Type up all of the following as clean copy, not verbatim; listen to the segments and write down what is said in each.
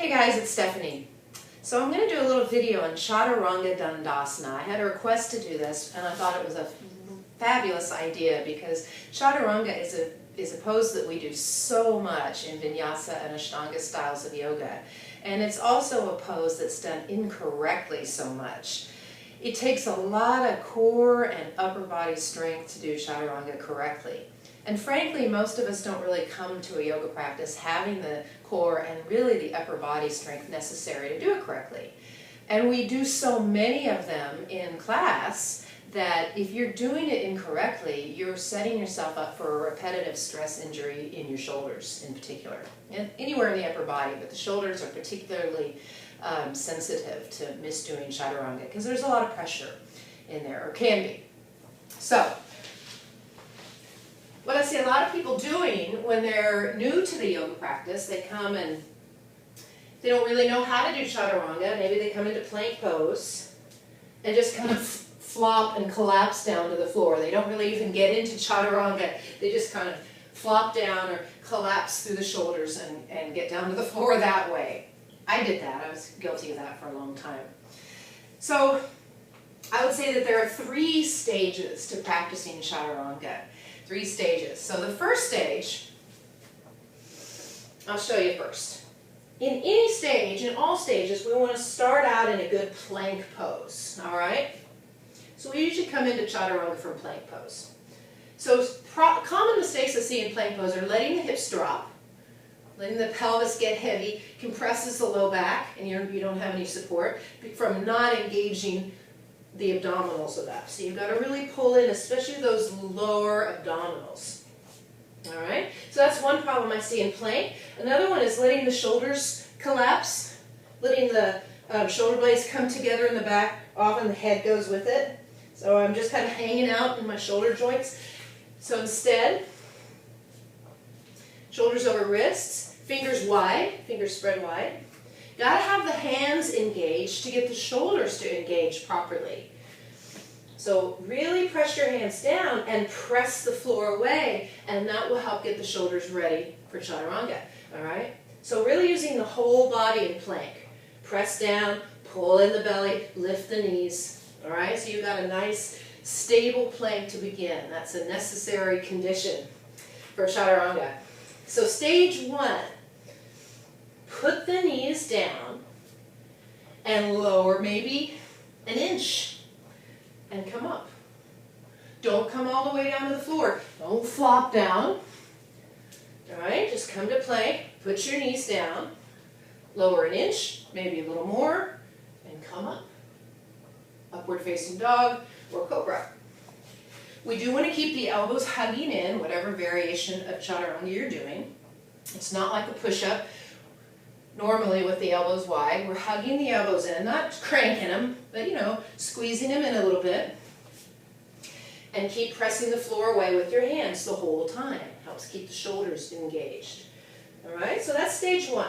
Hey guys, it's Stephanie. So I'm going to do a little video on Chaturanga Dandasana. I had a request to do this and I thought it was a fabulous idea because Chaturanga is a pose that we do so much in Vinyasa and Ashtanga styles of yoga. And it's also a pose that's done incorrectly so much. It takes a lot of core and upper body strength to do Chaturanga correctly. And frankly, most of us don't really come to a yoga practice having the core and really the upper body strength necessary to do it correctly. And we do so many of them in class that if you're doing it incorrectly, you're setting yourself up for a repetitive stress injury in your shoulders in particular. And anywhere in the upper body, but the shoulders are particularly sensitive to misdoing Chaturanga because there's a lot of pressure in there, or can be. So, what I see a lot of people doing when they're new to the yoga practice, they come and they don't really know how to do Chaturanga. Maybe they come into plank pose and just kind of flop and collapse down to the floor. They don't really even get into Chaturanga. They just kind of flop down or collapse through the shoulders and get down to the floor that way. I did that. I was guilty of that for a long time. So I would say that there are 3 stages to practicing Chaturanga. 3 stages. So the first stage, I'll show you first. In any stage, in all stages, we want to start out in a good plank pose. All right? So we usually come into Chaturanga from plank pose. So common mistakes I see in plank pose are letting the hips drop, letting the pelvis get heavy, compresses the low back, and you don't have any support, from not engaging the abdominals enough. So you've got to really pull in, especially those lower abdominals. All right? So that's one problem I see in plank. Another one is letting the shoulders collapse, letting the shoulder blades come together in the back. Often the head goes with it. So I'm just kind of hanging out in my shoulder joints. So instead, shoulders over wrists, fingers wide, fingers spread wide. Got to have the hands engaged to get the shoulders to engage properly. So really press your hands down and press the floor away, and that will help get the shoulders ready for Chaturanga. All right? So really using the whole body in plank. Press down, pull in the belly, lift the knees. All right? So you've got a nice, stable plank to begin. That's a necessary condition for Chaturanga. So stage 1. Put the knees down and lower maybe an inch and come up. Don't come all the way down to the floor. Don't flop down. All right, just come to plank, put your knees down, lower an inch, maybe a little more, and come up. Upward facing dog or cobra. We do want to keep the elbows hugging in, whatever variation of Chaturanga you're doing. It's not like a push-up. Normally with the elbows wide, we're hugging the elbows in, not cranking them, but squeezing them in a little bit. And keep pressing the floor away with your hands the whole time. Helps keep the shoulders engaged. All right, so that's stage 1.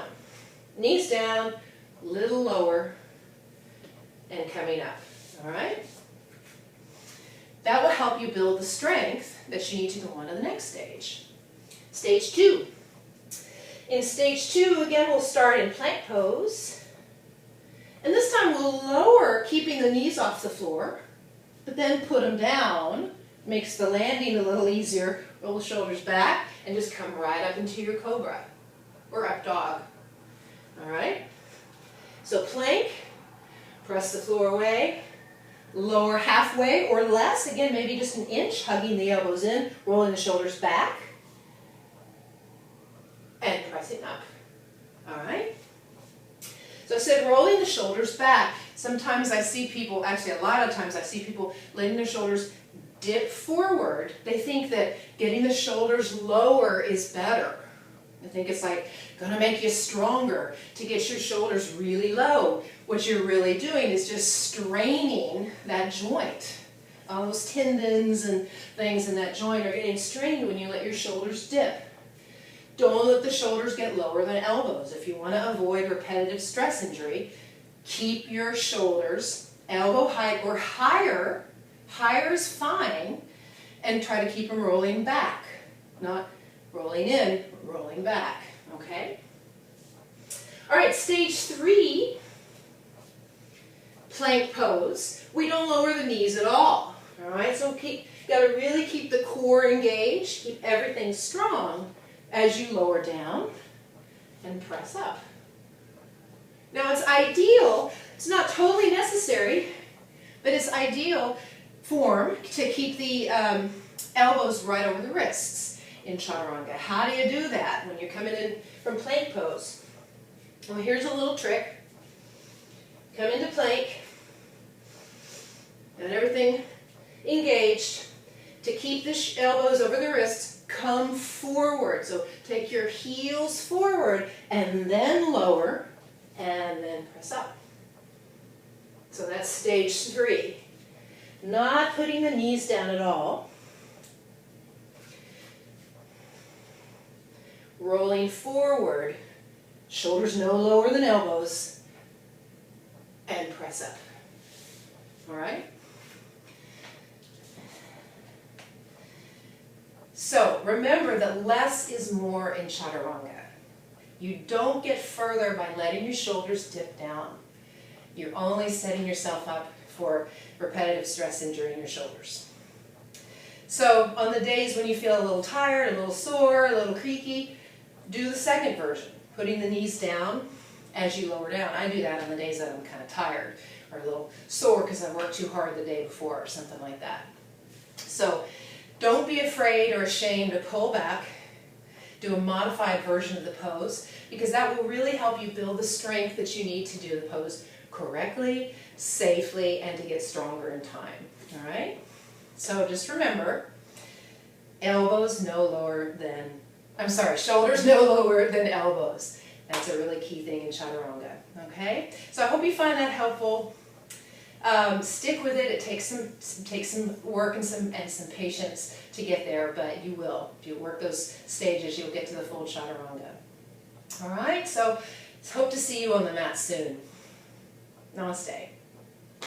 Knees down, little lower, and coming up. All right? That will help you build the strength that you need to go on to the next stage. Stage 2. In stage 2, again, we'll start in plank pose. And this time we'll lower, keeping the knees off the floor, but then put them down. Makes the landing a little easier. Roll the shoulders back and just come right up into your cobra or up dog. All right? So plank, press the floor away, lower halfway or less. Again, maybe just an inch, hugging the elbows in, rolling the shoulders back. And pressing up. All right? So I said rolling the shoulders back. Sometimes I see people, actually a lot of times I see people letting their shoulders dip forward. They think that getting the shoulders lower is better. I think it's like going to make you stronger to get your shoulders really low. What you're really doing is just straining that joint. All those tendons and things in that joint are getting strained when you let your shoulders dip. Don't let the shoulders get lower than elbows. If you want to avoid repetitive stress injury, keep your shoulders elbow height or higher. Higher is fine, and try to keep them rolling back. Not rolling in, rolling back. Okay? All right, stage 3, plank pose. We don't lower the knees at all. All right, so you got to really keep the core engaged, keep everything strong as you lower down and press up. Now it's ideal, it's not totally necessary, but it's ideal form to keep the elbows right over the wrists in Chaturanga. How do you do that when you're coming in from plank pose? Well, here's a little trick. Come into plank, and everything engaged. To keep the elbows over the wrists, come forward. So take your heels forward and then lower and then press up. So that's stage 3. Not putting the knees down at all. Rolling forward, shoulders no lower than elbows, and press up. All right? So remember that less is more in Chaturanga. You don't get further by letting your shoulders dip down. You're only setting yourself up for repetitive stress injury in your shoulders. So on the days when you feel a little tired, a little sore, a little creaky, do the second version, putting the knees down as you lower down. I do that on the days that I'm kind of tired or a little sore because I worked too hard the day before or something like that. So don't be afraid or ashamed to pull back, do a modified version of the pose, because that will really help you build the strength that you need to do the pose correctly, safely, and to get stronger in time. All right? So just remember, shoulders no lower than elbows. That's a really key thing in Chaturanga. Okay? So I hope you find that helpful. Stick with it. It takes some work and some patience to get there, but you will. If you work those stages, you'll get to the full Chaturanga. All right? So hope to see you on the mat soon. Namaste.